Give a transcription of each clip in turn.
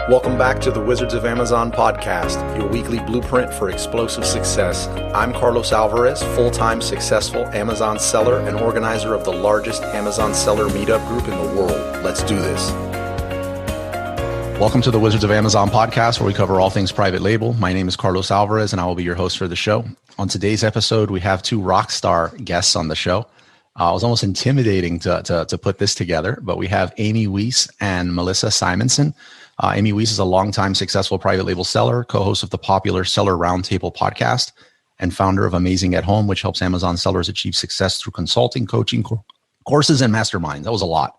Welcome back to the Wizards of Amazon podcast, your weekly blueprint for explosive success. I'm Carlos Alvarez, full-time successful Amazon seller and organizer of the largest Amazon seller meetup group in the world. Let's do this. Welcome to the Wizards of Amazon podcast, where we cover all things private label. My name is Carlos Alvarez, and I will be your host for the show. On today's episode, we have two rock star guests on the show. It was almost intimidating to put this together, but we have Wees and Melissa Simonson. Amy Wees is a longtime successful private label seller, co-host of the popular Seller Roundtable podcast, and founder of Amazing at Home, which helps Amazon sellers achieve success through consulting, coaching, courses, and masterminds. That was a lot.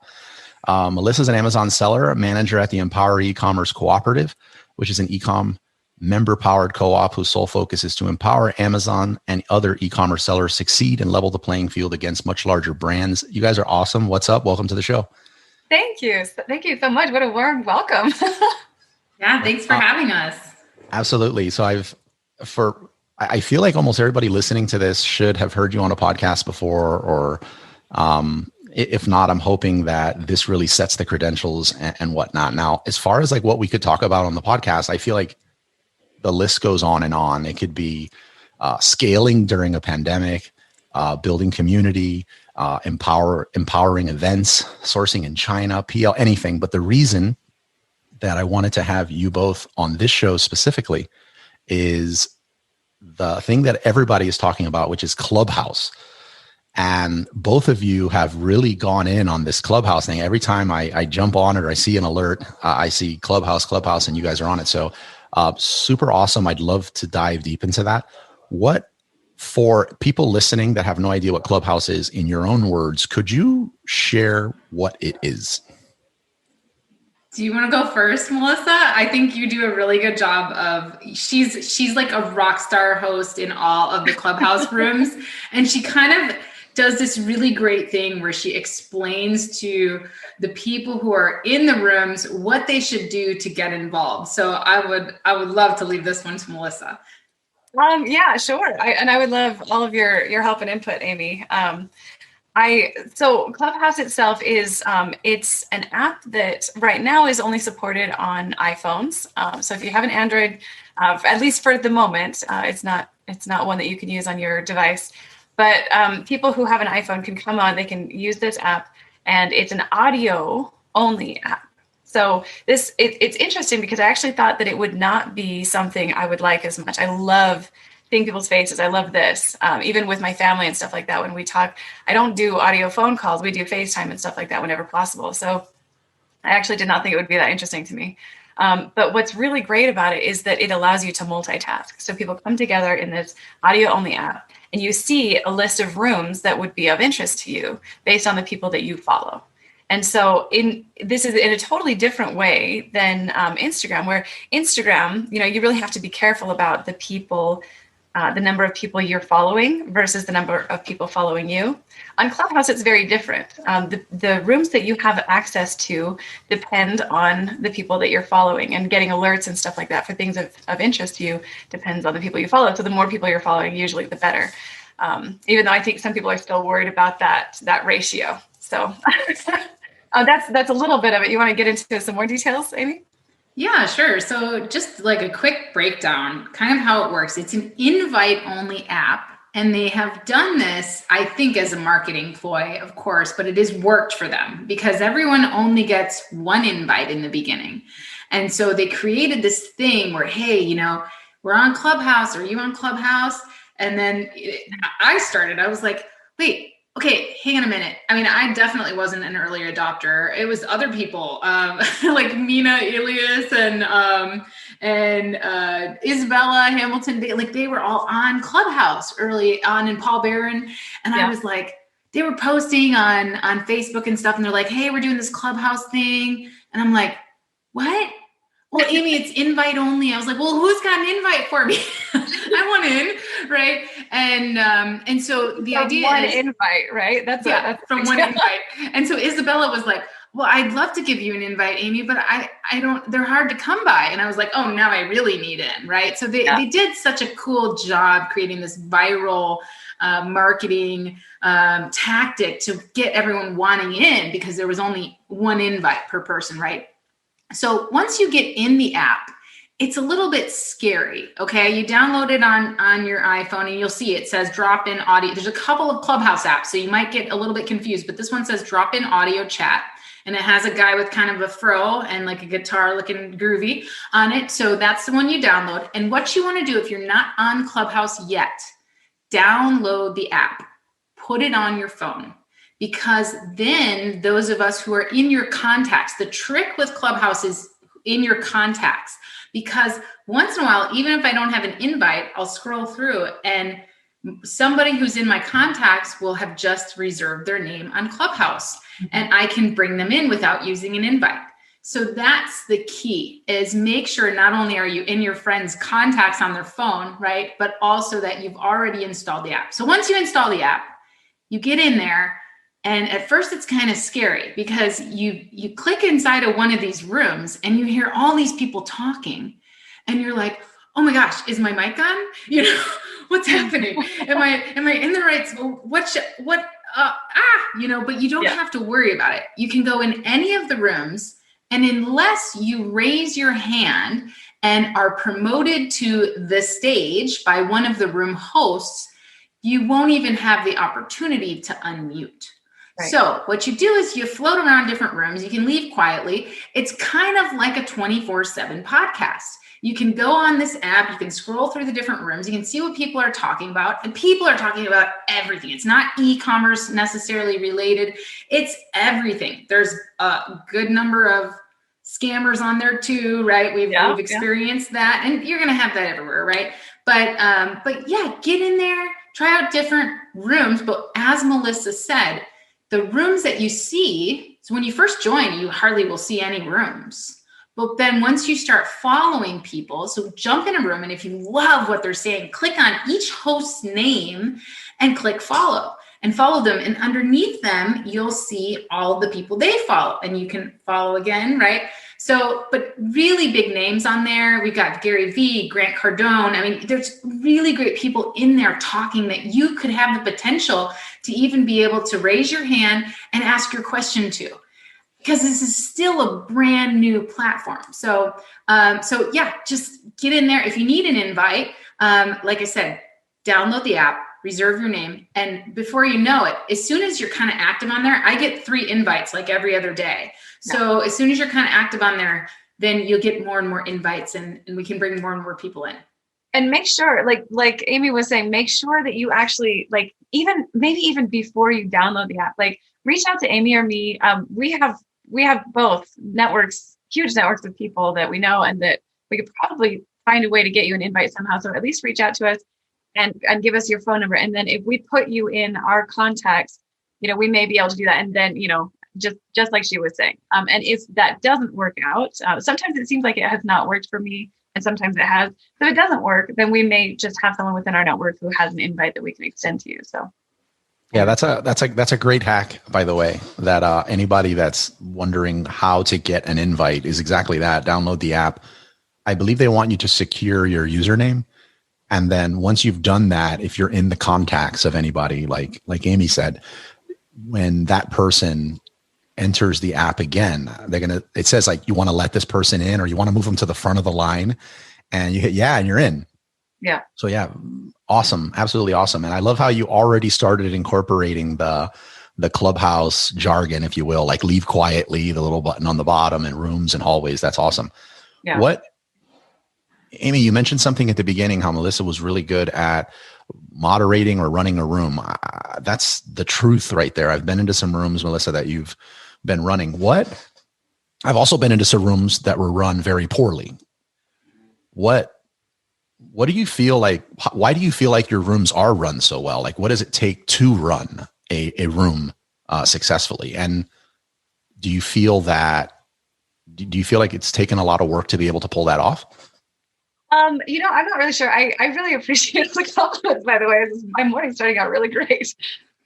Melissa is an Amazon seller, manager at the Empower E-commerce Cooperative, which is an e-com member-powered co-op whose sole focus is to empower Amazon and other e-commerce sellers succeed and level the playing field against much larger brands. You guys are awesome. What's up? Welcome to the show. Thank you. Thank you so much. What a warm welcome. Yeah, thanks for having us. Absolutely. So I feel like almost everybody listening to this should have heard you on a podcast before, or if not, I'm hoping that this really sets the credentials and whatnot. Now, as far as like what we could talk about on the podcast, I feel like the list goes on and on. It could be scaling during a pandemic, building community, empowering events, sourcing in China, PL, anything. But the reason that I wanted to have you both on this show specifically is the thing that everybody is talking about, which is Clubhouse. And both of you have really gone in on this Clubhouse thing. Every time I jump on it or I see an alert, I see Clubhouse, and you guys are on it. So super awesome. I'd love to dive deep into that. For people listening that have no idea what Clubhouse is, in your own words, could you share what it is? Do you want to go first, Melissa? I think you do a really good job of, she's like a rock star host in all of the Clubhouse rooms. And she kind of does this really great thing where she explains to the people who are in the rooms what they should do to get involved. So I would love to leave this one to Melissa. Yeah, sure. I would love all of your help and input, Amy. So Clubhouse itself is, it's an app that right now is only supported on iPhones. So if you have an Android, at least for the moment, it's not one that you can use on your device, but people who have an iPhone can come on, they can use this app, and it's an audio only app. So it's interesting because I actually thought that it would not be something I would like as much. I love seeing people's faces. I love this. Even with my family and stuff like that, when we talk, I don't do audio phone calls. We do FaceTime and stuff like that whenever possible. So I actually did not think it would be that interesting to me. But what's really great about it is that it allows you to multitask. So people come together in this audio only app, and you see a list of rooms that would be of interest to you based on the people that you follow. And so this is in a totally different way than Instagram, where Instagram, you really have to be careful about the people, the number of people you're following versus the number of people following you. On Clubhouse, it's very different. The rooms that you have access to depend on the people that you're following, and getting alerts and stuff like that for things of interest to you depends on the people you follow. So the more people you're following, usually the better. Even though I think some people are still worried about that ratio. So that's a little bit of it. You want to get into some more details, Amy? Yeah, sure. So just like a quick breakdown, kind of how it works. It's an invite-only app, and they have done this, I think, as a marketing ploy, of course, but it has worked for them because everyone only gets one invite in the beginning. And so they created this thing where, hey, we're on Clubhouse. Are you on Clubhouse? And then I was like, wait, okay, hang on a minute. I mean, I definitely wasn't an early adopter. It was other people like Mina Elias and Isabella Hamilton. They were all on Clubhouse early on, and Paul Barron. And yeah. I was like, they were posting on Facebook and stuff. And they're like, hey, we're doing this Clubhouse thing. And I'm like, what? Well, Amy, it's invite only. I was like, well, who's got an invite for me? I want in, right? And so the idea one is invite, right? That's from one invite. And so Isabella was like, well, I'd love to give you an invite, Amy, but I don't, they're hard to come by. And I was like, oh, now I really need in, right? So they did such a cool job creating this viral marketing tactic to get everyone wanting in, because there was only one invite per person, right? So once you get in the app, it's a little bit scary, okay? You download it on your iPhone and you'll see it says drop-in audio. There's a couple of Clubhouse apps, so you might get a little bit confused, but this one says drop-in audio chat, and it has a guy with kind of a fro and like a guitar looking groovy on it. So that's the one you download. And what you want to do if you're not on Clubhouse yet, download the app, put it on your phone, because then those of us who are in your contacts, the trick with Clubhouse is in your contacts. Because once in a while, even if I don't have an invite, I'll scroll through and somebody who's in my contacts will have just reserved their name on Clubhouse, and I can bring them in without using an invite. So that's the key, is make sure not only are you in your friends' contacts on their phone, right, but also that you've already installed the app. So once you install the app, you get in there. And at first it's kind of scary because you click inside of one of these rooms and you hear all these people talking and you're like, oh my gosh, is my mic on? You know, what's happening? Am I in the right, you know, but you don't have to worry about it. You can go in any of the rooms, and unless you raise your hand and are promoted to the stage by one of the room hosts, you won't even have the opportunity to unmute. Right. So what you do is you float around different rooms. You can leave quietly. It's kind of like a 24/7 podcast. You can go on this app. You can scroll through the different rooms. You can see what people are talking about. And people are talking about everything. It's not e-commerce necessarily related. It's everything. There's a good number of scammers on there too, right? We've experienced that. And you're going to have that everywhere, right? But yeah, get in there. Try out different rooms. But as Melissa said, the rooms that you see, so when you first join, you hardly will see any rooms. But then once you start following people, so jump in a room, and if you love what they're saying, click on each host's name and click follow and follow them. And underneath them, you'll see all the people they follow, and you can follow again, right? So, but really big names on there. We've got Gary Vee, Grant Cardone. I mean, there's really great people in there talking that you could have the potential to even be able to raise your hand and ask your question to, because this is still a brand new platform. So yeah, just get in there. If you need an invite, like I said, download the app, reserve your name. And before you know it, as soon as you're kind of active on there, I get 3 invites like every other day. So as soon as you're kind of active on there, then you'll get more and more invites, and we can bring more and more people in. And make sure, like Amy was saying, make sure that you actually, like, even before you download the app, like, reach out to Amy or me. We have both networks, huge networks of people that we know, and that we could probably find a way to get you an invite somehow. So at least reach out to us and give us your phone number. And then if we put you in our contacts, you know, we may be able to do that. And then, you know, just like she was saying. And if that doesn't work out, sometimes it seems like it has not worked for me, and sometimes it has. So if it doesn't work, then we may just have someone within our network who has an invite that we can extend to you. So. Yeah, that's a great hack, by the way, that anybody that's wondering how to get an invite is exactly that. Download the app. I believe they want you to secure your username. And then once you've done that, if you're in the contacts of anybody, like Amy said, when that person enters the app again, it says like, you want to let this person in, or you want to move them to the front of the line, and you hit and you're in. Yeah. So yeah, awesome. Absolutely awesome. And I love how you already started incorporating the Clubhouse jargon, if you will, like leave quietly, the little button on the bottom, and rooms and hallways. That's awesome. Yeah. Amy, you mentioned something at the beginning, how Melissa was really good at moderating or running a room. That's the truth right there. I've been into some rooms, Melissa, that you've been running. I've also been into some rooms that were run very poorly. What do you feel like? Why do you feel like your rooms are run so well? Like, what does it take to run a room successfully? And do you feel like it's taken a lot of work to be able to pull that off? You know, I'm not really sure. I really appreciate the compliments, by the way. My morning's starting out really great.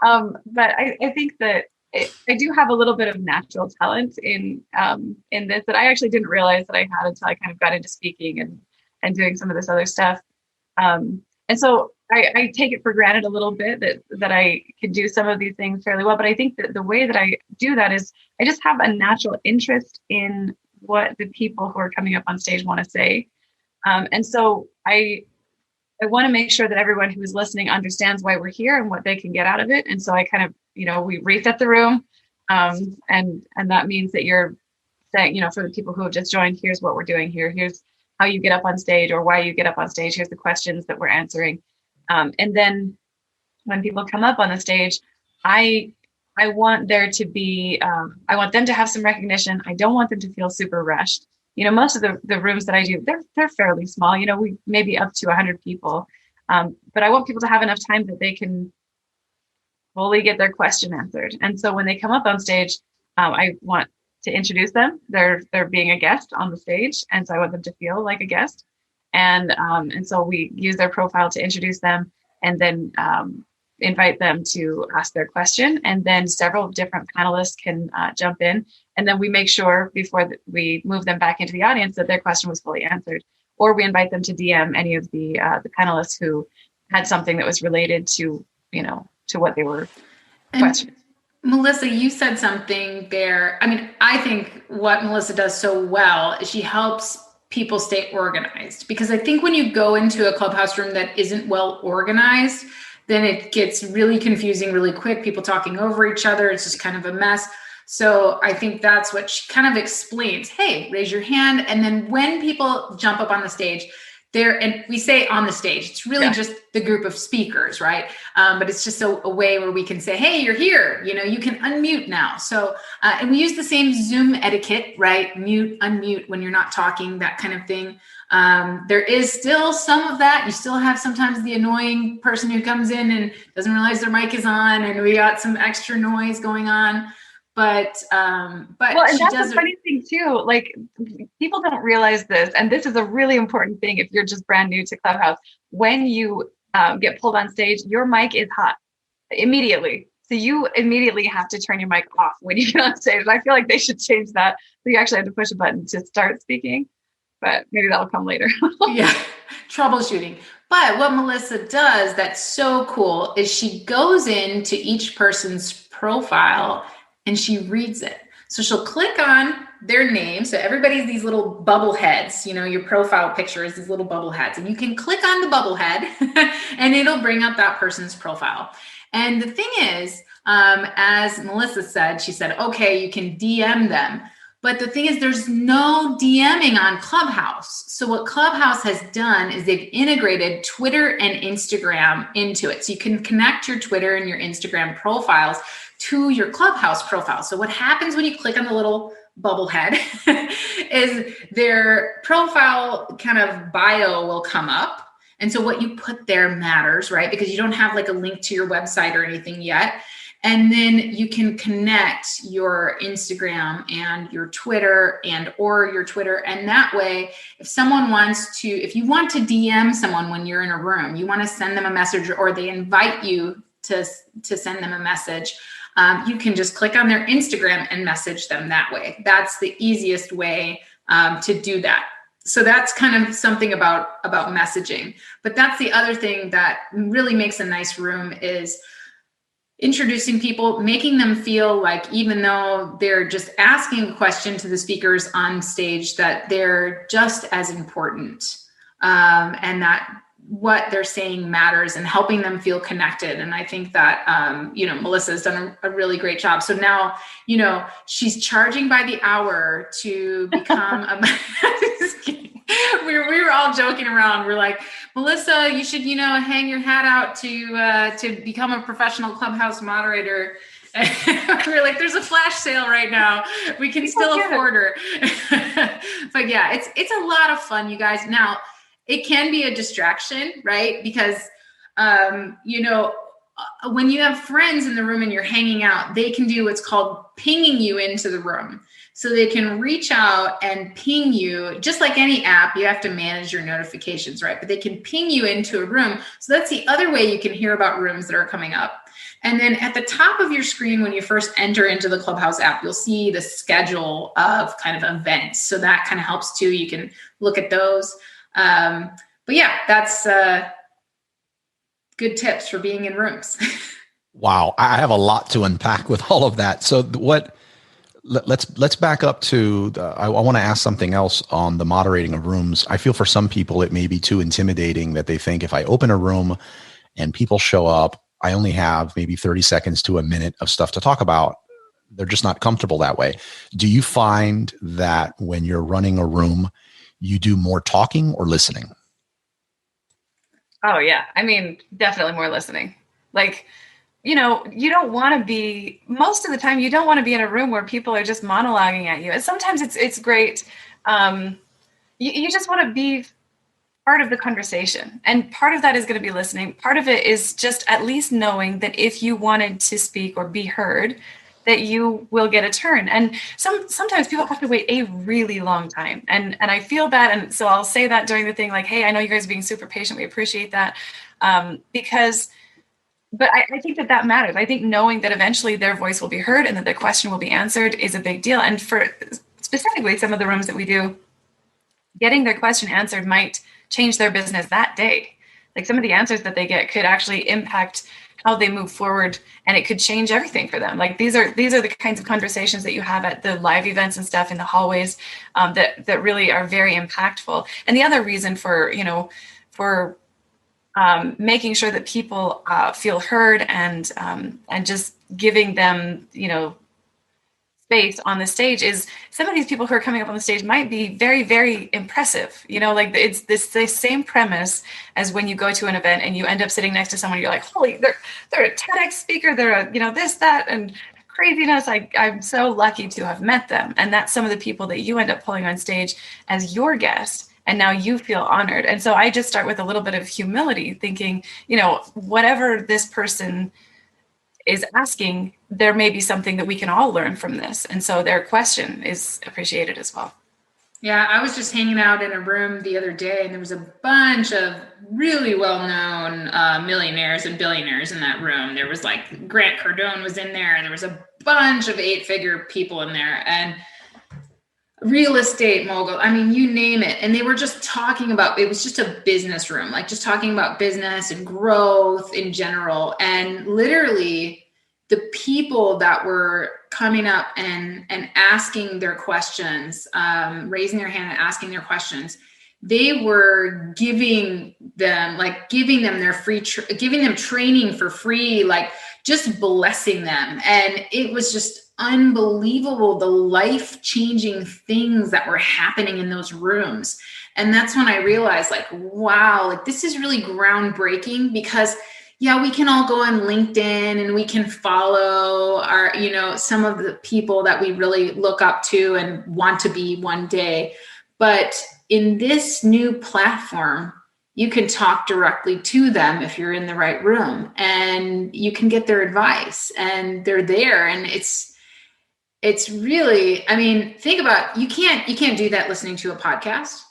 But I think that I do have a little bit of natural talent in this that I actually didn't realize that I had until I kind of got into speaking and doing some of this other stuff. And so I take it for granted a little bit that I can do some of these things fairly well. But I think that the way that I do that is I just have a natural interest in what the people who are coming up on stage want to say. And so I want to make sure that everyone who is listening understands why we're here and what they can get out of it. And so I kind of, we reset the room. And that means that you're saying, for the people who have just joined, here's what we're doing here. Here's how you get up on stage or why you get up on stage. Here's the questions that we're answering. And then when people come up on the stage, I want there to be, I want them to have some recognition. I don't want them to feel super rushed. Most of the rooms that I do, they're fairly small. We maybe up to 100 people. But I want people to have enough time that they can fully get their question answered. And so when they come up on stage, I want to introduce them. They're being a guest on the stage. And so I want them to feel like a guest. And so we use their profile to introduce them and then invite them to ask their question. And then several different panelists can jump in. And then we make sure before we move them back into the audience that their question was fully answered. Or we invite them to DM any of the panelists who had something that was related to, to what they were questioning. Melissa, you said something there. I mean, I think what Melissa does so well is she helps people stay organized, because I think when you go into a Clubhouse room that isn't well organized, then it gets really confusing really quick. People talking over each other. It's just kind of a mess. So I think that's what she kind of explains. Hey, raise your hand. And then when people jump up on the stage, and we say on the stage, it's really just the group of speakers, right? But it's just a way where we can say, hey, you're here, you can unmute now. So, and we use the same Zoom etiquette, right? Mute, unmute when you're not talking, that kind of thing. There is still some of that. You still have sometimes the annoying person who comes in and doesn't realize their mic is on, and we got some extra noise going on. But and that's the funny thing too. Like, people don't realize this, and this is a really important thing if you're just brand new to Clubhouse. When you get pulled on stage, your mic is hot immediately. So you immediately have to turn your mic off when you get on stage. And I feel like they should change that. So you actually have to push a button to start speaking, but maybe that'll come later. Yeah, troubleshooting. But what Melissa does that's so cool is she goes into each person's profile and she reads it. So she'll click on their name. So everybody's these little bubble heads, your profile picture is these little bubble heads, and you can click on the bubble head and it'll bring up that person's profile. And the thing is, as Melissa said, she said, okay, you can DM them. But the thing is, there's no DMing on Clubhouse. So what Clubhouse has done is they've integrated Twitter and Instagram into it. So you can connect your Twitter and your Instagram profiles to your Clubhouse profile. So what happens when you click on the little bubble head is their profile kind of bio will come up. And so what you put there matters, right? Because you don't have like a link to your website or anything yet. And then you can connect your Instagram and your Twitter or your Twitter. And that way, if you want to DM someone when you're in a room, you want to send them a message, or they invite you to send them a message, you can just click on their Instagram and message them that way. That's the easiest way to do that. So that's kind of something about messaging. But that's the other thing that really makes a nice room is introducing people, making them feel like even though they're just asking a question to the speakers on stage, that they're just as important, and that what they're saying matters, and helping them feel connected. And I think that, Melissa has done a really great job. So now, she's charging by the hour to become we were all joking around. We're like, Melissa, you should, hang your hat out to become a professional Clubhouse moderator. We're like, there's a flash sale right now. We can still afford her. But yeah, it's a lot of fun, you guys. Now, it can be a distraction, right? Because, when you have friends in the room and you're hanging out, they can do what's called pinging you into the room. So they can reach out and ping you, just like any app. You have to manage your notifications, right? But they can ping you into a room. So that's the other way you can hear about rooms that are coming up. And then at the top of your screen, when you first enter into the Clubhouse app, you'll see the schedule of kind of events. So that kind of helps too. You can look at those. But yeah, that's good tips for being in rooms. Wow. I have a lot to unpack with all of that. So let's back up to I want to ask something else on the moderating of rooms. I feel for some people, it may be too intimidating that they think if I open a room and people show up, I only have maybe 30 seconds to a minute of stuff to talk about. They're just not comfortable that way. Do you find that when you're running a room, you do more talking or listening? Oh yeah. I mean, definitely more listening. Like, you don't want to be, most of the time, you don't want to be in a room where people are just monologuing at you. And sometimes it's great. You just want to be part of the conversation. And part of that is going to be listening. Part of it is just at least knowing that if you wanted to speak or be heard, that you will get a turn. And sometimes people have to wait a really long time. And I feel bad. And so I'll say that during the thing, like, hey, I know you guys are being super patient. We appreciate that. But I think that matters. I think knowing that eventually their voice will be heard and that their question will be answered is a big deal. And for specifically some of the rooms that we do, getting their question answered might change their business that day. Like some of the answers that they get could actually impact how they move forward, and it could change everything for them. Like these are the kinds of conversations that you have at the live events and stuff in the hallways that really are very impactful. And the other reason for making sure that people feel heard and just giving them, space on the stage is some of these people who are coming up on the stage might be very, very impressive. Like it's the same premise as when you go to an event and you end up sitting next to someone, you're like, holy, they're a TEDx speaker, they're a, this, that, and craziness. I'm so lucky to have met them. And that's some of the people that you end up pulling on stage as your guest. And now you feel honored. And so I just start with a little bit of humility, thinking, whatever this person is asking, there may be something that we can all learn from this. And so their question is appreciated as well. Yeah, I was just hanging out in a room the other day, and there was a bunch of really well-known millionaires and billionaires in that room. There was like Grant Cardone was in there, and there was a bunch of 8-figure people in there, and real estate mogul. I mean, you name it. And they were just talking about, it was just a business room, like just talking about business and growth in general. And literally the people that were coming up and asking their questions, raising their hand and asking their questions, they were giving them their free, giving them training for free, like just blessing them. And it was just unbelievable, the life-changing things that were happening in those rooms. And that's when I realized, like, wow, like this is really groundbreaking, because yeah, we can all go on LinkedIn and we can follow our, some of the people that we really look up to and want to be one day. But in this new platform, you can talk directly to them if you're in the right room, and you can get their advice, and they're there. And it's really, I mean, think about, you can't do that listening to a podcast.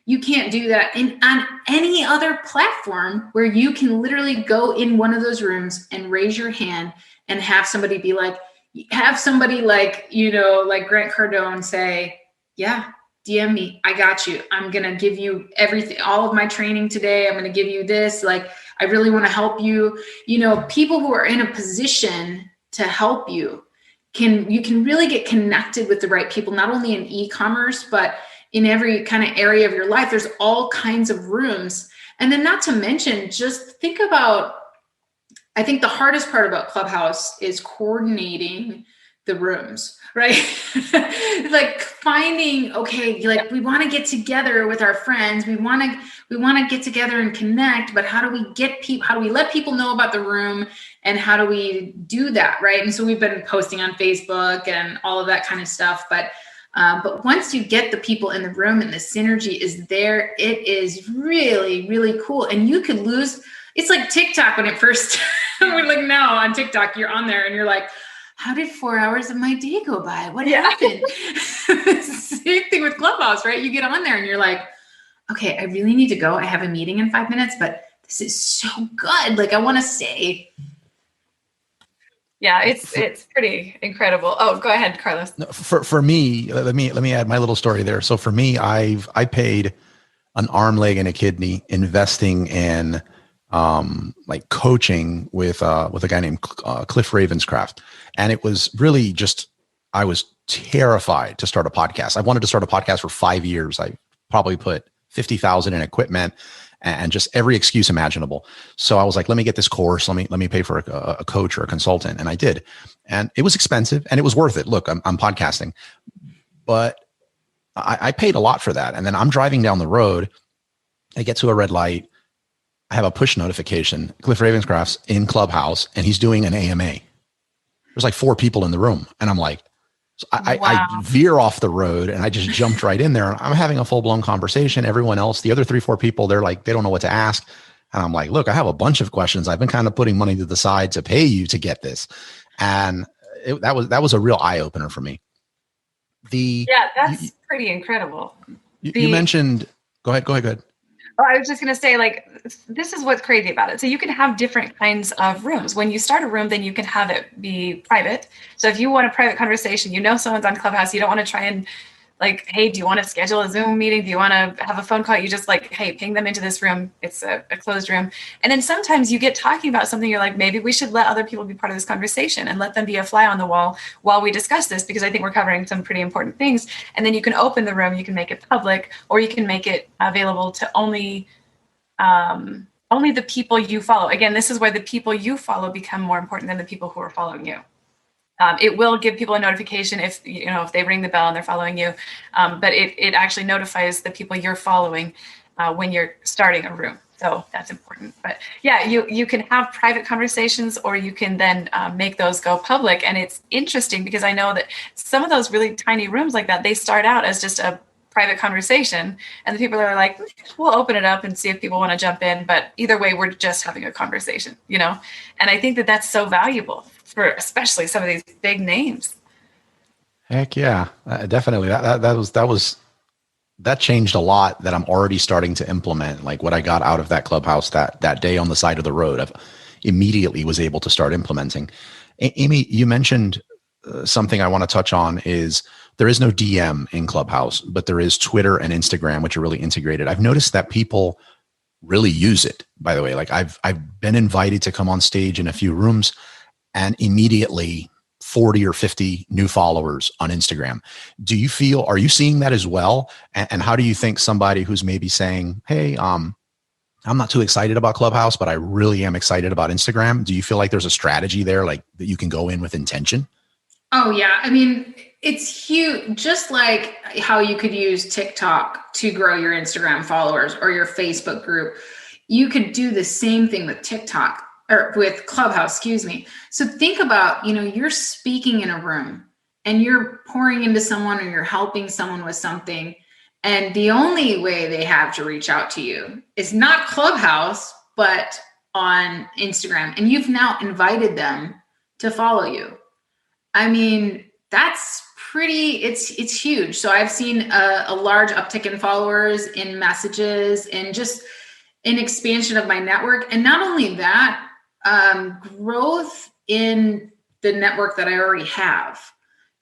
You can't do that on any other platform where you can literally go in one of those rooms and raise your hand and have somebody like Grant Cardone say, yeah, DM me. I got you. I'm going to give you everything, all of my training today. I'm going to give you this. Like, I really want to help you. People who are in a position to help you can really get connected with the right people, not only in e-commerce, but in every kind of area of your life. There's all kinds of rooms. And then not to mention, just think about, I think the hardest part about Clubhouse is coordinating the rooms, right? Like finding, okay, like we want to get together with our friends. We want to get together and connect, but how do we let people know about the room, and how do we do that? Right. And so we've been posting on Facebook and all of that kind of stuff, but once you get the people in the room and the synergy is there, it is really, really cool. And you could lose, it's like TikTok when it first, we're like, now on TikTok, you're on there and you're like, how did 4 hours of my day go by? What happened? Same thing with Clubhouse, right? You get on there and you're like, okay, I really need to go. I have a meeting in 5 minutes, but this is so good. Like, I want to stay. Yeah, it's pretty incredible. Oh, go ahead, Carlos. No, for me, let me add my little story there. So for me, I paid an arm, leg, and a kidney investing in like coaching with a guy named Cliff Ravenscraft. And it was really just, I was terrified to start a podcast. I wanted to start a podcast for 5 years. I probably put 50,000 in equipment and just every excuse imaginable. So I was like, let me get this course. Let me pay for a coach or a consultant. And I did. And it was expensive and it was worth it. Look, I'm podcasting, but I paid a lot for that. And then I'm driving down the road. I get to a red light. I have a push notification. Cliff Ravenscraft's in Clubhouse and he's doing an AMA. There's like 4 people in the room. And I'm like, so I veer off the road and I just jumped right in there. And I'm having a full blown conversation. Everyone else, the other 3-4 people, they're like, they don't know what to ask. And I'm like, look, I have a bunch of questions. I've been kind of putting money to the side to pay you to get this. And that was a real eye opener for me. That's pretty incredible. You mentioned, go ahead. Oh, I was just going to say, like, this is what's crazy about it. So you can have different kinds of rooms. When you start a room, then you can have it be private. So if you want a private conversation, someone's on Clubhouse, you don't want to try and like, hey, do you want to schedule a Zoom meeting? Do you want to have a phone call? You just like, hey, ping them into this room. It's a closed room. And then sometimes you get talking about something. You're like, maybe we should let other people be part of this conversation and let them be a fly on the wall while we discuss this, because I think we're covering some pretty important things. And then you can open the room, you can make it public, or you can make it available to only the people you follow. Again, this is where the people you follow become more important than the people who are following you. It will give people a notification if they ring the bell and they're following you, but it actually notifies the people you're following when you're starting a room. So that's important. But yeah, you can have private conversations, or you can then make those go public. And it's interesting because I know that some of those really tiny rooms like that, they start out as just a private conversation, and the people are like, we'll open it up and see if people want to jump in. But either way, we're just having a conversation, And I think that that's so valuable for especially some of these big names. Heck yeah, definitely. That changed a lot that I'm already starting to implement. Like what I got out of that Clubhouse that day on the side of the road, I've immediately was able to start implementing. Amy, you mentioned something I want to touch on is there is no DM in Clubhouse, but there is Twitter and Instagram, which are really integrated. I've noticed that people really use it, by the way. Like I've been invited to come on stage in a few rooms and immediately 40 or 50 new followers on Instagram. Are you seeing that as well? And how do you think somebody who's maybe saying, hey, I'm not too excited about Clubhouse, but I really am excited about Instagram. Do you feel like there's a strategy there, like that you can go in with intention? Oh yeah. I mean, it's huge. Just like how you could use TikTok to grow your Instagram followers or your Facebook group, you could do the same thing with TikTok or with Clubhouse, excuse me. So think about, you're speaking in a room and you're pouring into someone or you're helping someone with something. And the only way they have to reach out to you is not Clubhouse, but on Instagram. And you've now invited them to follow you. I mean, that's it's huge. So I've seen a large uptick in followers, in messages, and just an expansion of my network. And not only that, growth in the network that I already have.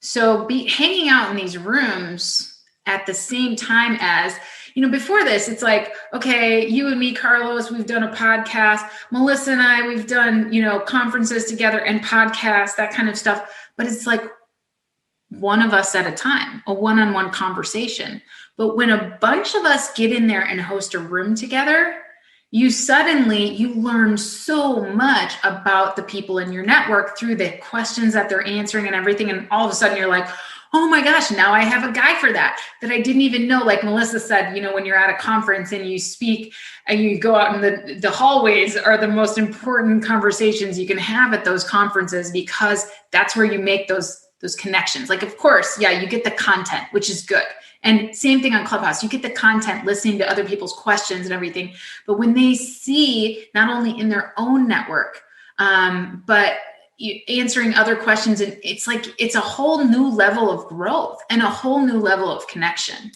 So hanging out in these rooms at the same time as, before this, it's like, okay, you and me, Carlos, we've done a podcast. Melissa and I, we've done, conferences together and podcasts, that kind of stuff. But it's like one of us at a time, a one-on-one conversation. But when a bunch of us get in there and host a room together, you learn so much about the people in your network through the questions that they're answering and everything. And all of a sudden you're like, oh my gosh, now I have a guy for that I didn't even know. Like Melissa said, when you're at a conference and you speak and you go out in the hallways are the most important conversations you can have at those conferences, because that's where you make those connections. Like, of course, yeah, you get the content, which is good. And same thing on Clubhouse, you get the content, listening to other people's questions and everything. But when they see not only in their own network, but answering other questions, and it's a whole new level of growth and a whole new level of connection.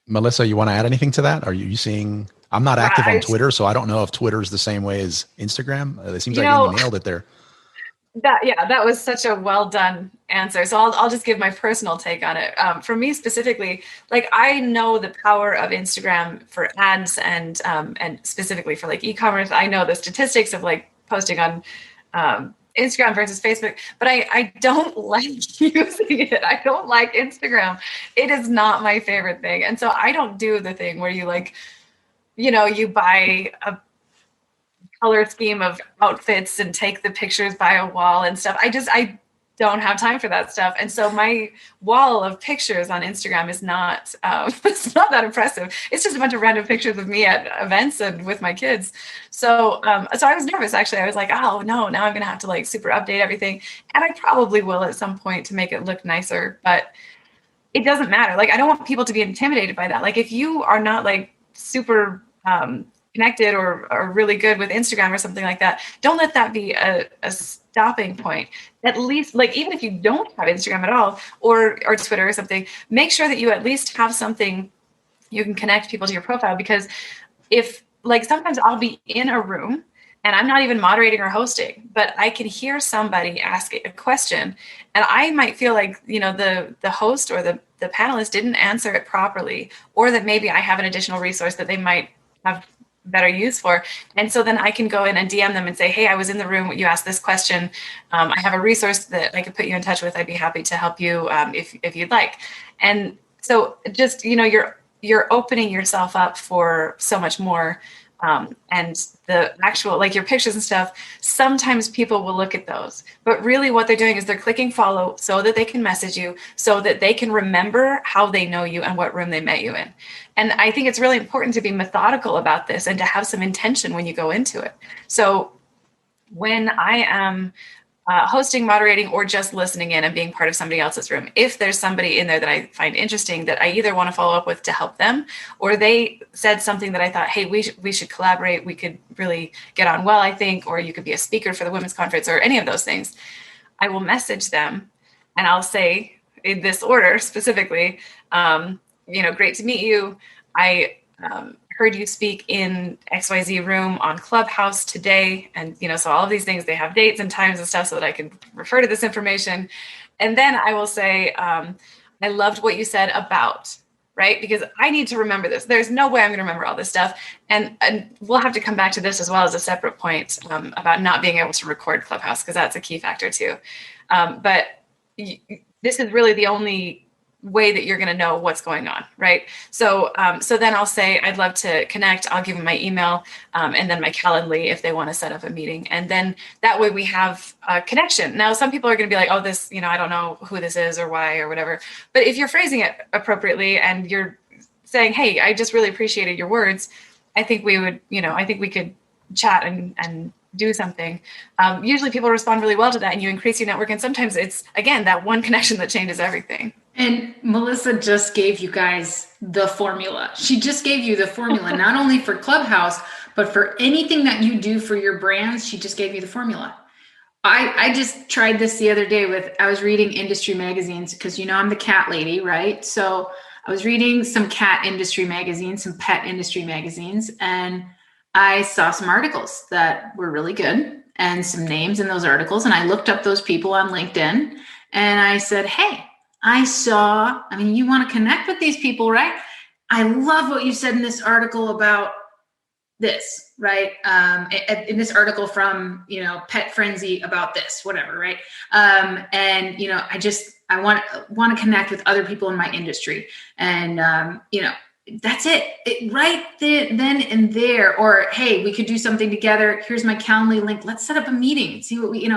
Melissa, you want to add anything to that? Are you seeing? I'm not active on Twitter, so I don't know if Twitter is the same way as Instagram. It seems like you nailed it there. That was such a well done answer. So I'll just give my personal take on it. For me specifically, like I know the power of Instagram for ads and specifically for like e-commerce. I know the statistics of like posting on Instagram versus Facebook, but I don't like using it. I don't like Instagram. It is not my favorite thing. And so I don't do the thing where you like, you buy a color scheme of outfits and take the pictures by a wall and stuff. I don't have time for that stuff. And so my wall of pictures on Instagram is not, it's not that impressive. It's just a bunch of random pictures of me at events and with my kids. So I was nervous actually. I was like, oh no, now I'm going to have to like super update everything. And I probably will at some point to make it look nicer, but it doesn't matter. Like, I don't want people to be intimidated by that. Like if you are not like super, connected or really good with Instagram or something like that, don't let that be a stopping point. At least, like, even if you don't have Instagram at all or Twitter or something, make sure that you at least have something you can connect people to your profile. Because if, like, sometimes I'll be in a room and I'm not even moderating or hosting, but I can hear somebody ask a question and I might feel like, the host or the panelist didn't answer it properly, or that maybe I have an additional resource that they might have better use for. And so then I can go in and DM them and say, hey, I was in the room, you asked this question. I have a resource that I could put you in touch with. I'd be happy to help you if you'd like. And so just, you're opening yourself up for so much more. And the actual, like your pictures and stuff, sometimes people will look at those, but really what they're doing is they're clicking follow so that they can message you, so that they can remember how they know you and what room they met you in. And I think it's really important to be methodical about this and to have some intention when you go into it. So when I am hosting, moderating, or just listening in and being part of somebody else's room, if there's somebody in there that I find interesting that I either want to follow up with to help them, or they said something that I thought, hey, we should collaborate, we could really get on well, I think, or you could be a speaker for the women's conference or any of those things, I will message them and I'll say in this order specifically, great to meet you. I heard you speak in XYZ room on Clubhouse today. And, so all of these things, they have dates and times and stuff so that I can refer to this information. And then I will say, I loved what you said about, right? Because I need to remember this. There's no way I'm going to remember all this stuff. And we'll have to come back to this as well as a separate point about not being able to record Clubhouse, because that's a key factor too. But this is really the only way that you're going to know what's going on, right? So then I'll say, I'd love to connect. I'll give them my email and then my Calendly if they want to set up a meeting. And then that way we have a connection. Now, some people are going to be like, oh, this, I don't know who this is or why or whatever. But if you're phrasing it appropriately and you're saying, hey, I just really appreciated your words, I think we would, I think we could chat and do something. Usually people respond really well to that and you increase your network. And sometimes it's, again, that one connection that changes everything. And Melissa just gave you guys the formula. She just gave you the formula, not only for Clubhouse, but for anything that you do for your brands. She just gave you the formula. I just tried this the other day I was reading industry magazines because, I'm the cat lady, right? So I was reading some cat industry magazines, some pet industry magazines, and I saw some articles that were really good and some names in those articles. And I looked up those people on LinkedIn and I said, hey, you want to connect with these people, right? I love what you said in this article about this, right? In this article from, Pet Frenzy about this, whatever, right? I want to connect with other people in my industry. And, that's it right then and there. Or, hey, we could do something together. Here's my Calendly link. Let's set up a meeting, see what we,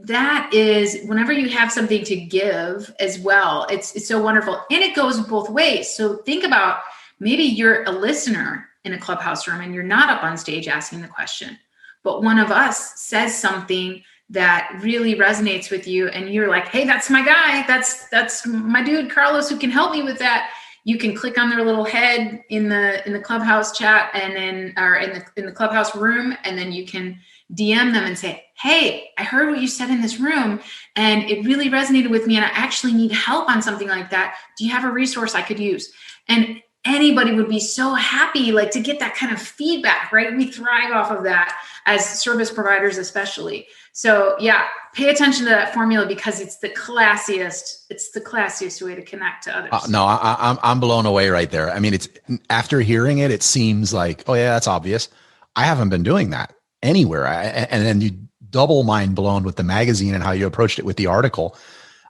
that is, whenever you have something to give as well, it's so wonderful. And it goes both ways. So think about, maybe you're a listener in a Clubhouse room and you're not up on stage asking the question, but one of us says something that really resonates with you. And you're like, hey, that's my guy. That's my dude, Carlos, who can help me with that. You can click on their little head in the Clubhouse chat and then, or in the Clubhouse room. And then you can DM them and say, hey, I heard what you said in this room and it really resonated with me. And I actually need help on something like that. Do you have a resource I could use? And anybody would be so happy, like, to get that kind of feedback, right? We thrive off of that as service providers, especially. So yeah, pay attention to that formula because it's the classiest. It's the classiest way to connect to others. No, I'm blown away right there. I mean, it's after hearing it, it seems like, oh yeah, that's obvious. I haven't been doing that anywhere. And then you double mind blown with the magazine and how you approached it with the article.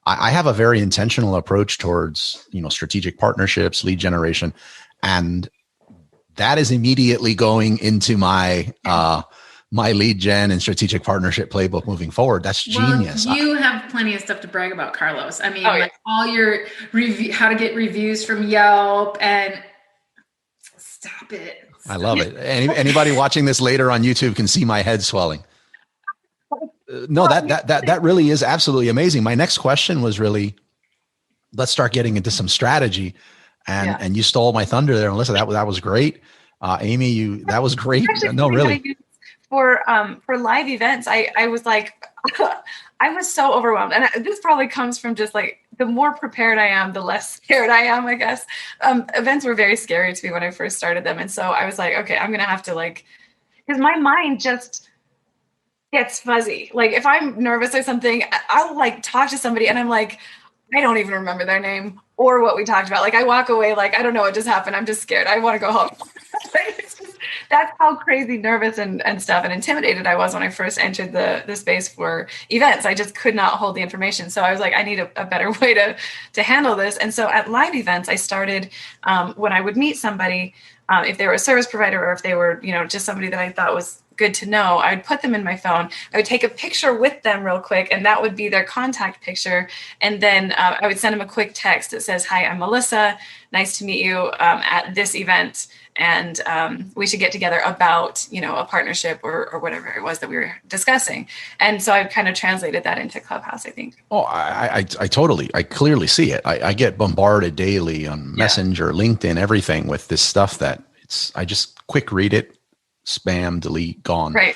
I have a very intentional approach towards, strategic partnerships, lead generation, and that is immediately going into my my lead gen and strategic partnership playbook moving forward. That's genius. Well, you have plenty of stuff to brag about, Carlos. I mean, like all your how to get reviews from Yelp, and stop it. I love it. Anybody watching this later on YouTube can see my head swelling. No, that really is absolutely amazing. My next question was really, let's start getting into some strategy, and you stole my thunder there, Melissa. That was great. Amy, that was great. No, really. For live events, I was like, I was so overwhelmed, and this probably comes from just like the more prepared I am, the less scared I am, I guess. Events were very scary to me when I first started them, and so I was like, okay, I'm gonna have to because my mind just gets fuzzy. Like if I'm nervous or something, I'll talk to somebody, and I'm like, I don't even remember their name or what we talked about. Like I walk away I don't know what just happened. I'm just scared. I want to go home. That's how crazy nervous and stuff and intimidated I was when I first entered the space for events. I just could not hold the information. So I was like, I need a better way to handle this. And so at live events, I started when I would meet somebody, if they were a service provider or if they were, just somebody that I thought was good to know, I would put them in my phone. I would take a picture with them real quick, and that would be their contact picture. And then I would send them a quick text that says, "Hi, I'm Melissa. Nice to meet you at this event. And we should get together about, a partnership or whatever it was that we were discussing." And so I kind of translated that into Clubhouse, I think. Oh, I clearly see it. I get bombarded daily on Messenger, LinkedIn, everything with this stuff that I just quick read it, spam, delete, gone. Right.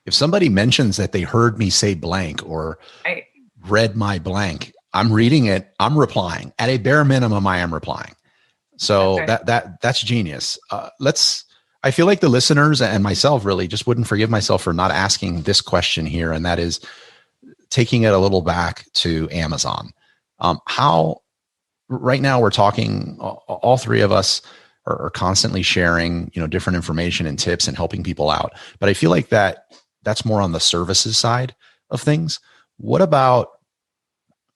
If somebody mentions that they heard me say blank or read my blank, I'm reading it, I'm replying. At a bare minimum, I am replying. So that's genius. I feel like the listeners and myself really just wouldn't forgive myself for not asking this question here. And that is taking it a little back to Amazon. How right now we're talking, all three of us are constantly sharing, different information and tips and helping people out. But I feel like that's more on the services side of things. What about,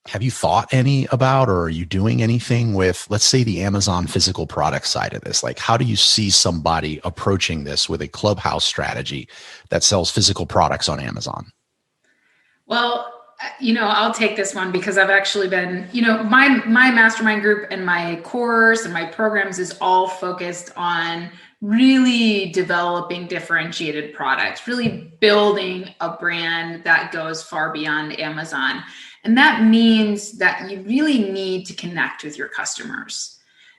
have you thought any about, or are you doing anything with, let's say, the Amazon physical product side of this? Like, how do you see somebody approaching this with a Clubhouse strategy that sells physical products on Amazon? Well, I'll take this one because I've actually been, my mastermind group and my course and my programs is all focused on really developing differentiated products, really building a brand that goes far beyond Amazon. And that means that you really need to connect with your customers.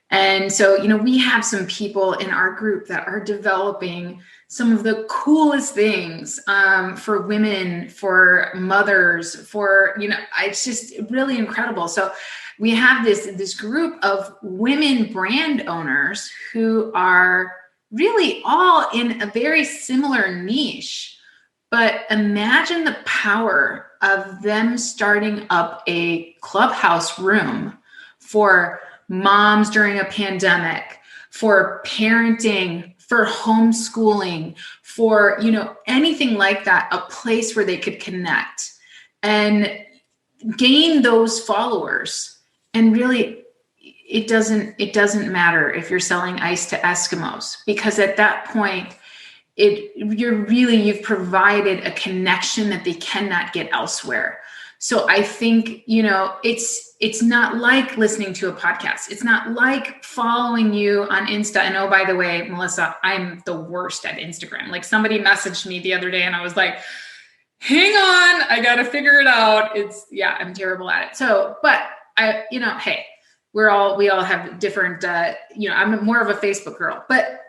And so, we have some people in our group that are developing some of the coolest things for women, for mothers, for, it's just really incredible. So we have this group of women brand owners who are really all in a very similar niche. But imagine the power of them starting up a Clubhouse room for moms during a pandemic, for parenting, for homeschooling, for, anything like that, a place where they could connect and gain those followers. And really, it doesn't matter if you're selling ice to Eskimos, because at that point, you've provided a connection that they cannot get elsewhere. So I think, it's not like listening to a podcast. It's not like following you on Insta. And oh, by the way, Melissa, I'm the worst at Instagram. Like somebody messaged me the other day and I was like, hang on, I got to figure it out. I'm terrible at it. So, but hey, we all have different, I'm more of a Facebook girl, but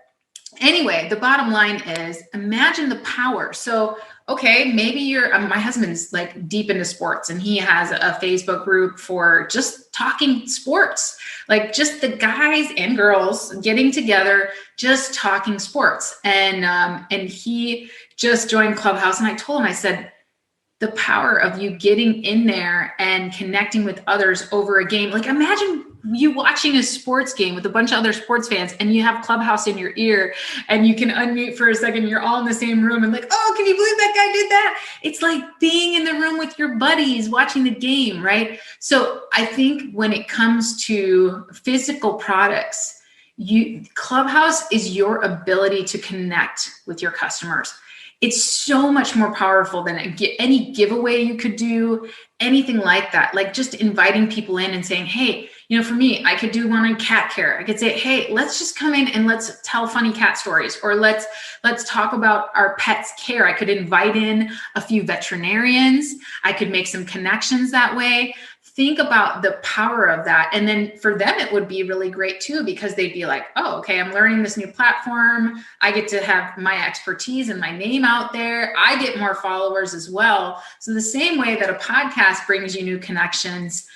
Anyway, the bottom line is imagine the power. So, okay, maybe my husband's like deep into sports and he has a Facebook group for just talking sports, like just the guys and girls getting together, just talking sports. And he just joined Clubhouse. And I told him, I said, the power of you getting in there and connecting with others over a game. Like imagine you watching a sports game with a bunch of other sports fans and you have Clubhouse in your ear and you can unmute for a second. You're all in the same room and like, oh, can you believe that guy did that? It's like being in the room with your buddies watching the game, right? So I think when it comes to physical products, Clubhouse is your ability to connect with your customers. It's so much more powerful than any giveaway you could do, anything like that. Like just inviting people in and saying, hey, for me, I could do one on cat care. I could say, hey, let's just come in and let's tell funny cat stories, or let's talk about our pet's care. I could invite in a few veterinarians. I could make some connections that way. Think about the power of that. And then for them, it would be really great too, because they'd be like, oh, okay, I'm learning this new platform. I get to have my expertise and my name out there. I get more followers as well. So the same way that a podcast brings you new connections,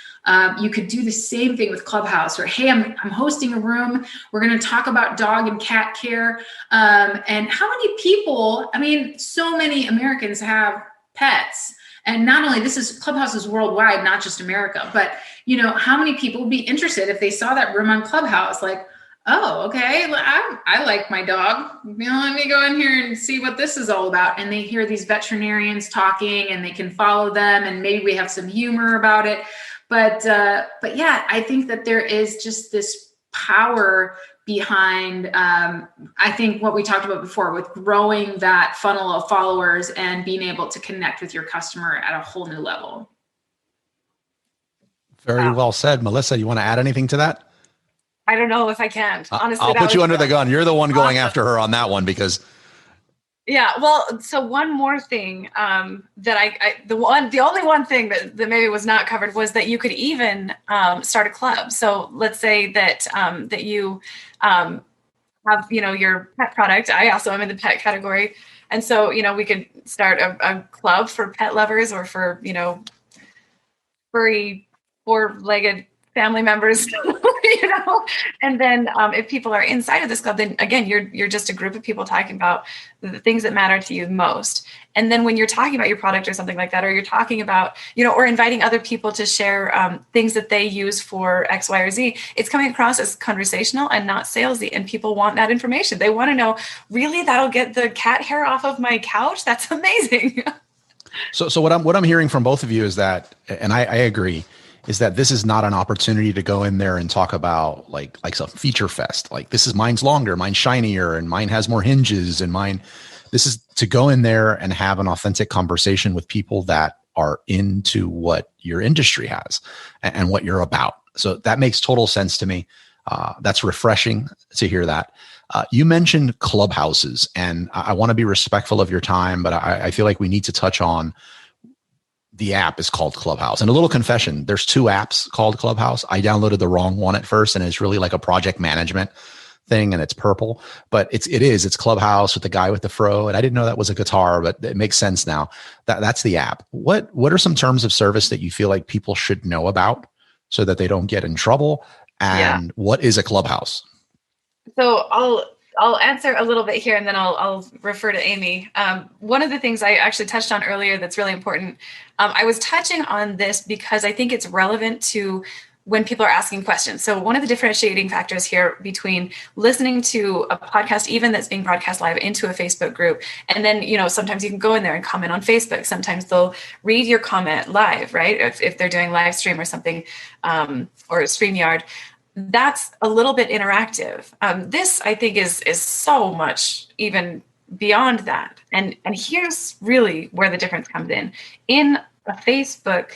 you could do the same thing with Clubhouse, or, hey, I'm hosting a room. We're going to talk about dog and cat care. And how many people, so many Americans have pets. And not only Clubhouse is worldwide, not just America, but how many people would be interested if they saw that room on Clubhouse? Like, oh, okay, I like my dog. Let me go in here and see what this is all about. And they hear these veterinarians talking, and they can follow them, and maybe we have some humor about it. But yeah, I think that there is just this power behind, I think what we talked about before with growing that funnel of followers and being able to connect with your customer at a whole new level. Very well said. Melissa, you want to add anything to that? I don't know if I can. Honestly, I'll put you under the gun. You're the one going after her on that one, because. Yeah. Well, so one more thing that the only one thing that maybe was not covered was that you could even start a club. So let's say that that you have, your pet product. I also am in the pet category. And so, we could start a club for pet lovers, or for, furry, four-legged family members, and then if people are inside of this club, then again, you're just a group of people talking about the things that matter to you most. And then when you're talking about your product or something like that, or you're talking about, or inviting other people to share things that they use for X, Y, or Z, it's coming across as conversational and not salesy. And people want that information. They want to know, really, that'll get the cat hair off of my couch? That's amazing. So what I'm hearing from both of you is that, and I agree, is that this is not an opportunity to go in there and talk about like some feature fest. Like, mine's longer, mine's shinier, and mine has more hinges, and this is to go in there and have an authentic conversation with people that are into what your industry has and what you're about. So that makes total sense to me. That's refreshing to hear that. You mentioned Clubhouses, and I want to be respectful of your time, but I feel like we need to touch on the app is called Clubhouse. And a little confession, there's 2 apps called Clubhouse. I downloaded the wrong one at first, and it's really like a project management thing, and it's purple, but it's Clubhouse with the guy with the fro. And I didn't know that was a guitar, but it makes sense now. That's the app. What are some terms of service that you feel like people should know about so that they don't get in trouble? And What is a Clubhouse? So I'll answer a little bit here, and then I'll refer to Amy. One of the things I actually touched on earlier that's really important, I was touching on this because I think it's relevant to when people are asking questions. So one of the differentiating factors here between listening to a podcast, even that's being broadcast live, into a Facebook group, and then, sometimes you can go in there and comment on Facebook. Sometimes they'll read your comment live, right? If they're doing live stream or something, or StreamYard. That's a little bit interactive. This, I think, is so much even beyond that. And here's really where the difference comes in. In a Facebook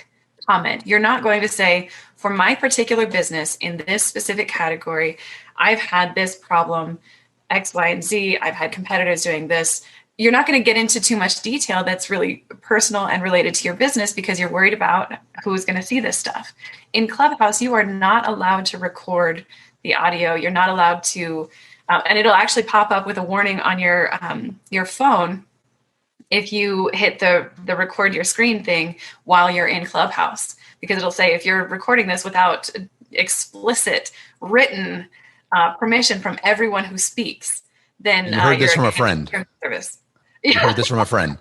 comment, you're not going to say, for my particular business in this specific category, I've had this problem, X, Y, and Z. I've had competitors doing this. You're not going to get into too much detail that's really personal and related to your business, because you're worried about who's going to see this stuff. In Clubhouse, you are not allowed to record the audio. You're not allowed to And it'll actually pop up with a warning on your phone if you hit the record your screen thing while you're in Clubhouse, because it'll say if you're recording this without explicit written permission from everyone who speaks, then you heard this from a friend. Service. You heard this from a friend.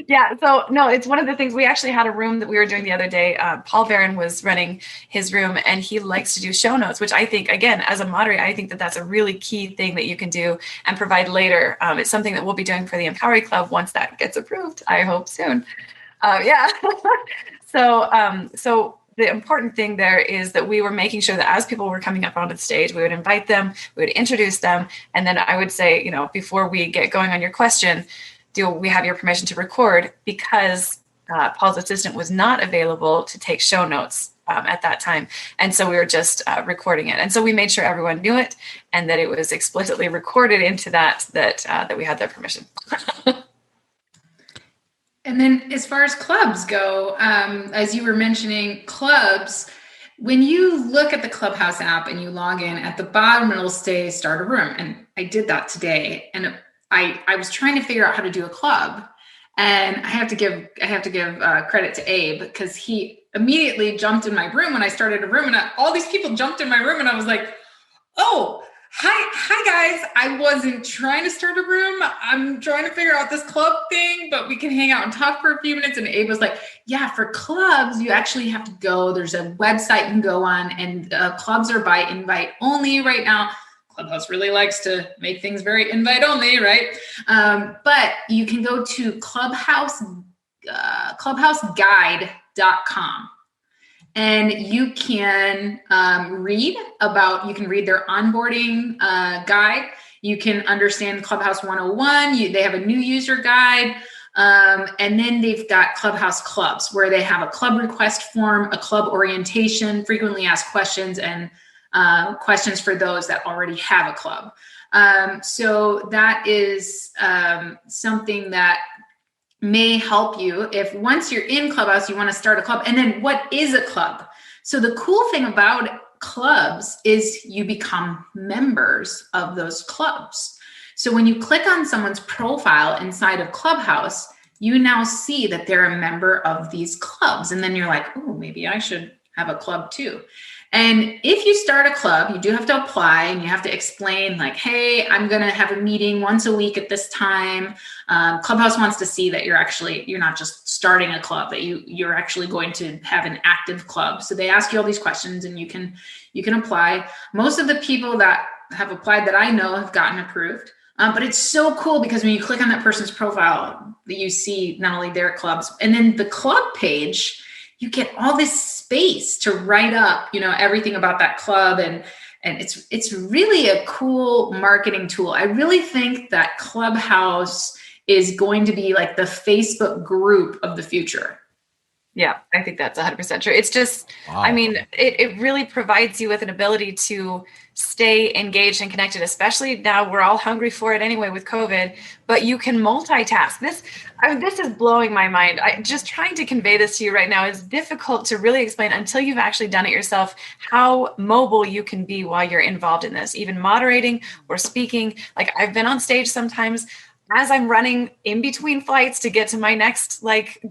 Yeah. So no, it's one of the things. We actually had a room that we were doing the other day. Paul Barron was running his room, and he likes to do show notes, which I think, again, as a moderator, I think that that's a really key thing that you can do and provide later. It's something that we'll be doing for the Empower Club once that gets approved. I hope soon. Yeah. So the important thing there is that we were making sure that as people were coming up onto the stage, we would invite them, we would introduce them, and then I would say, before we get going on your question, do we have your permission to record? Because Paul's assistant was not available to take show notes at that time. And so we were just recording it. And so we made sure everyone knew it and that it was explicitly recorded into that we had their permission. And then as far as clubs go, as you were mentioning, clubs, when you look at the Clubhouse app and you log in, at the bottom, it'll say start a room. And I did that today. And I was trying to figure out how to do a club, and I have to give credit to Abe, because he immediately jumped in my room when I started a room, and all these people jumped in my room, and I was like, "Oh, hi guys! I wasn't trying to start a room. I'm trying to figure out this club thing, but we can hang out and talk for a few minutes." And Abe was like, "Yeah, for clubs, you actually have to go. There's a website you can go on, and clubs are by invite only right now." Clubhouse really likes to make things very invite only, right? But you can go to clubhouseguide.com, and you can read their onboarding guide. You can understand Clubhouse 101. They have a new user guide. And then they've got Clubhouse clubs, where they have a club request form, a club orientation, frequently asked questions, and questions for those that already have a club. So that is something that may help you if once you're in Clubhouse, you want to start a club. And then what is a club? So the cool thing about clubs is you become members of those clubs. So when you click on someone's profile inside of Clubhouse, you now see that they're a member of these clubs. And then you're like, oh, maybe I should have a club too. And if you start a club, you do have to apply, and you have to explain like, hey, I'm going to have a meeting once a week at this time. Clubhouse wants to see that you're not just starting a club, that you're actually going to have an active club. So they ask you all these questions, and you can apply. Most of the people that have applied that I know have gotten approved. But it's so cool because when you click on that person's profile, you see not only their clubs, and then the club page, you get all this space to write up, everything about that club. And it's really a cool marketing tool. I really think that Clubhouse is going to be like the Facebook group of the future. Yeah, I think that's 100% true. It's just, wow. I mean, it really provides you with an ability to stay engaged and connected, especially now we're all hungry for it anyway with COVID, but you can multitask. This is blowing my mind. Just trying to convey this to you right now is difficult to really explain until you've actually done it yourself, how mobile you can be while you're involved in this, even moderating or speaking. Like I've been on stage sometimes as I'm running in between flights to get to my next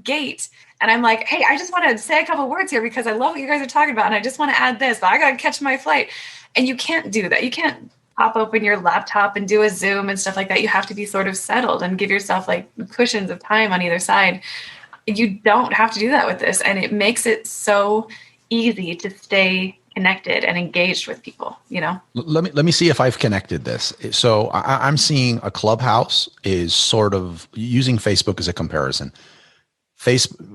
gate. And I'm like, hey, I just want to say a couple of words here because I love what you guys are talking about. And I just want to add this, but I got to catch my flight. And you can't do that. You can't pop open your laptop and do a Zoom and stuff like that. You have to be sort of settled and give yourself cushions of time on either side. You don't have to do that with this. And it makes it so easy to stay connected and engaged with people, Let me see if I've connected this. So I'm seeing a Clubhouse is sort of using Facebook as a comparison.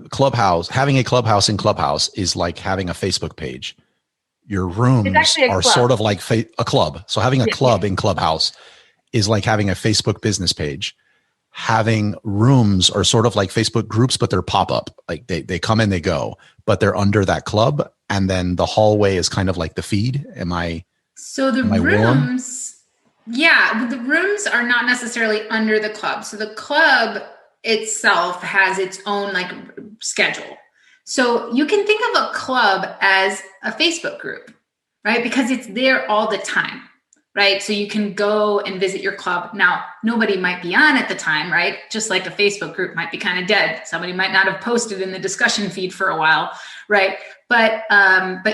Clubhouse, having a Clubhouse in Clubhouse is like having a Facebook page. Your rooms are sort of like a club. So having a club in Clubhouse is like having a Facebook business page. Having rooms are sort of like Facebook groups, but they're pop-up. Like they come and they go, but they're under that club. And then the hallway is kind of like the feed. So the rooms, the rooms are not necessarily under the club. So the club itself has its own schedule. So you can think of a club as a Facebook group. right? Because it's there all the time, right? So you can go and visit your club. Now, nobody might be on at the time, right? Just like a Facebook group might be kind of dead. Somebody might not have posted in the discussion feed for a while, right? But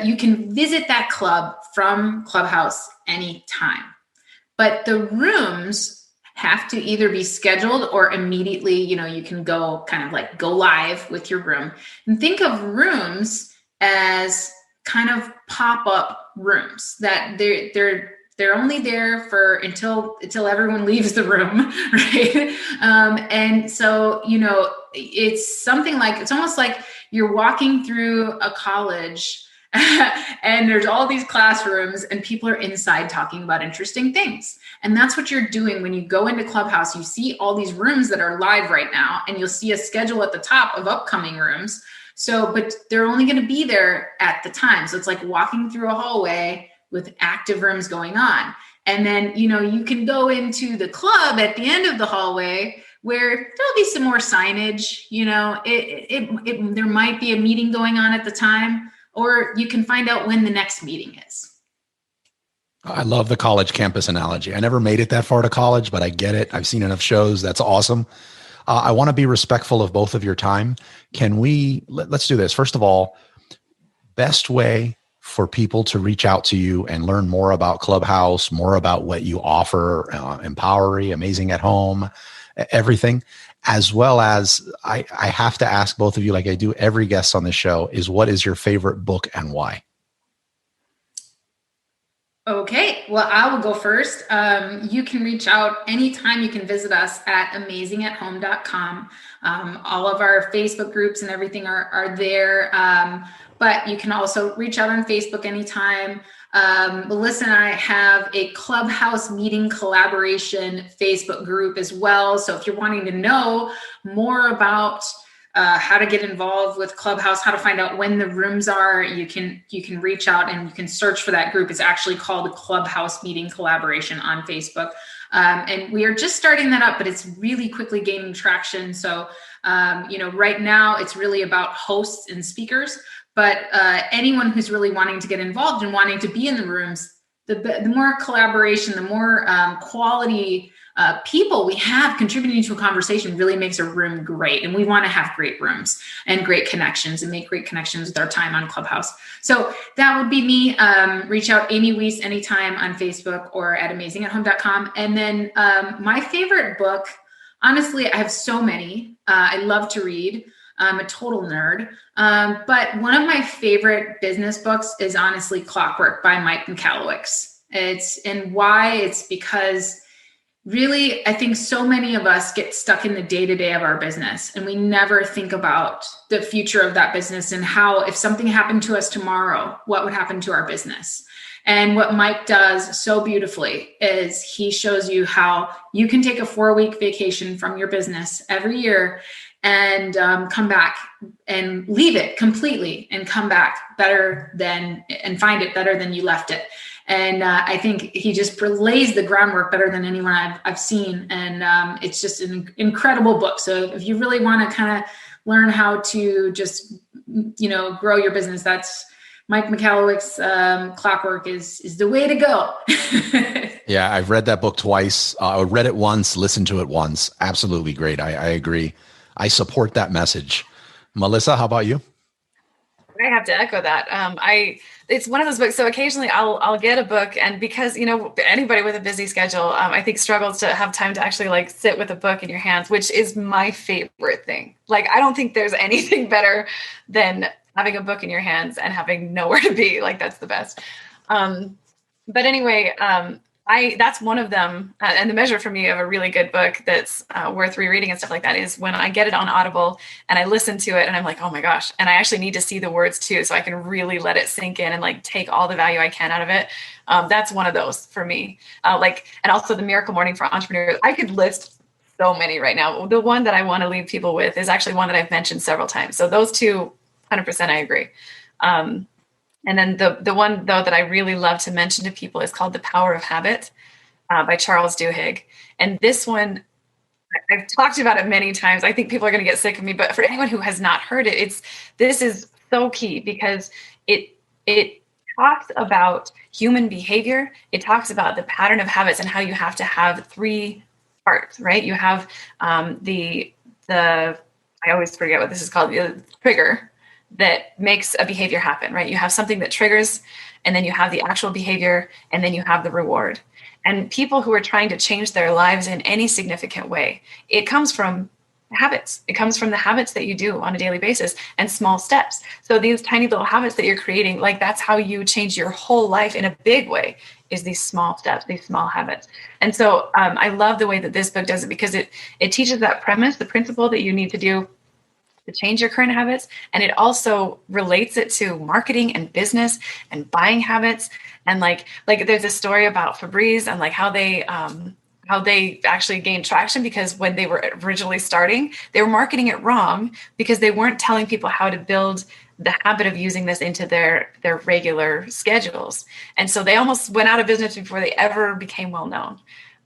you can visit that club from Clubhouse anytime. But the rooms have to either be scheduled or immediately, you can go kind of like go live with your room. And think of rooms as kind of pop-up rooms that they're only there for until everyone leaves the room, right? And so, it's something like, it's almost like you're walking through a college and there's all these classrooms and people are inside talking about interesting things. And that's what you're doing when you go into Clubhouse. You see all these rooms that are live right now, and you'll see a schedule at the top of upcoming rooms. So, but they're only going to be there at the time. So it's like walking through a hallway with active rooms going on. And then, you can go into the club at the end of the hallway where there'll be some more signage, there might be a meeting going on at the time, or you can find out when the next meeting is. I love the college campus analogy. I never made it that far to college, but I get it. I've seen enough shows. That's awesome. I want to be respectful of both of your time. Can let's do this. First of all, best way for people to reach out to you and learn more about Clubhouse, more about what you offer, Empowery, Amazing at Home, everything, as well as I have to ask both of you, like I do every guest on this show, is what is your favorite book and why? Okay, well, I will go first. You can reach out anytime. You can visit us at amazingathome.com. All of our Facebook groups and everything are there. But you can also reach out on Facebook anytime. Melissa and I have a Clubhouse meeting collaboration Facebook group as well. So if you're wanting to know more about how to get involved with Clubhouse, how to find out when the rooms are, you can reach out and you can search for that group. It's actually called Clubhouse Meeting Collaboration on Facebook. And we are just starting that up, but it's really quickly gaining traction. So, right now it's really about hosts and speakers, but anyone who's really wanting to get involved and wanting to be in the rooms, the more collaboration, the more quality people we have contributing to a conversation really makes a room great. And we want to have great rooms and great connections and make great connections with our time on Clubhouse. So that would be me. Reach out, Amy Wees, anytime on Facebook or at amazingathome.com. And then my favorite book, honestly, I have so many. I love to read. I'm a total nerd. But one of my favorite business books is honestly Clockwork by Mike Michalowicz. It's because really, I think so many of us get stuck in the day-to-day of our business and we never think about the future of that business and how, if something happened to us tomorrow, what would happen to our business? And what Mike does so beautifully is he shows you how you can take a 4-week vacation from your business every year and come back and leave it completely and come back and find it better than you left it. And I think he just lays the groundwork better than anyone I've seen. And it's just an incredible book. So if you really want to kind of learn how to just, grow your business, that's Mike Michalowicz. Clockwork is the way to go. Yeah, I've read that book twice. I read it once, listened to it once. Absolutely great. I agree. I support that message. Melissa, how about you? I have to echo that. It's one of those books. So occasionally I'll get a book, and because, anybody with a busy schedule, I think struggles to have time to actually sit with a book in your hands, which is my favorite thing. I don't think there's anything better than having a book in your hands and having nowhere to be. That's the best. But anyway, that's one of them. And the measure for me of a really good book that's worth rereading and stuff like that is when I get it on Audible and I listen to it and I'm like, oh my gosh. And I actually need to see the words too, so I can really let it sink in and take all the value I can out of it. That's one of those for me. And also the Miracle Morning for Entrepreneurs. I could list so many right now. The one that I want to leave people with is actually one that I've mentioned several times. So those two, 100% I agree. And then the one, though, that I really love to mention to people is called The Power of Habit by Charles Duhigg. And this one, I've talked about it many times. I think people are going to get sick of me, but for anyone who has not heard it, this is so key because it talks about human behavior. It talks about the pattern of habits and how you have to have three parts, right? You have the I always forget what this is called, the trigger that makes a behavior happen, right? You have something that triggers, and then you have the actual behavior, and then you have the reward. And people who are trying to change their lives in any significant way, it comes from habits. It comes from the habits that you do on a daily basis and small steps. So these tiny little habits that you're creating, like that's how you change your whole life in a big way, is these small steps, these small habits. And so I love the way that this book does it, because it teaches that premise, the principle that you need to do to change your current habits. And it also relates it to marketing and business and buying habits. And like there's a story about Febreze and like how they actually gained traction, because when they were originally starting, they were marketing it wrong because they weren't telling people how to build the habit of using this into their regular schedules. And so they almost went out of business before they ever became well known.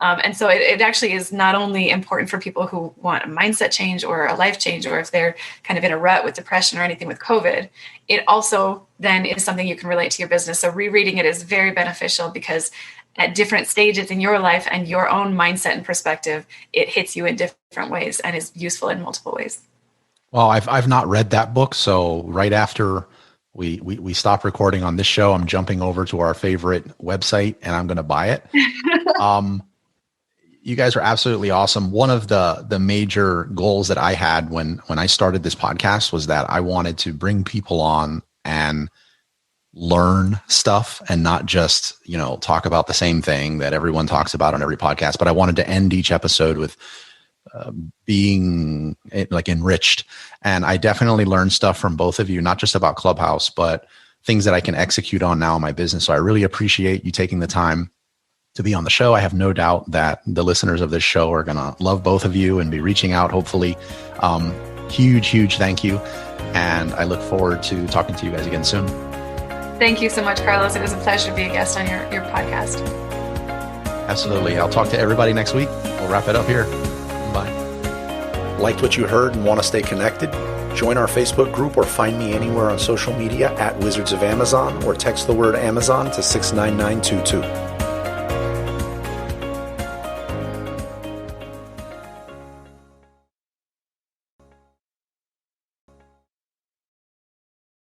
And so it actually is not only important for people who want a mindset change or a life change, or if they're kind of in a rut with depression or anything with COVID, it also then is something you can relate to your business. So rereading it is very beneficial, because at different stages in your life and your own mindset and perspective, it hits you in different ways and is useful in multiple ways. Well, I've not read that book, so right after we stop recording on this show, I'm jumping over to our favorite website and I'm going to buy it. You guys are absolutely awesome. One of the major goals that I had when I started this podcast was that I wanted to bring people on and learn stuff and not just, talk about the same thing that everyone talks about on every podcast. But I wanted to end each episode with being like enriched. And I definitely learned stuff from both of you, not just about Clubhouse, but things that I can execute on now in my business. So I really appreciate you taking the time to be on the show. I have no doubt that the listeners of this show are going to love both of you and be reaching out, hopefully. Huge thank you. And I look forward to talking to you guys again soon. Thank you so much, Carlos. It was a pleasure to be a guest on your podcast. Absolutely. I'll talk to everybody next week. We'll wrap it up here. Bye. Liked what you heard and want to stay connected? Join our Facebook group or find me anywhere on social media at Wizards of Amazon, or text the word Amazon to 69922.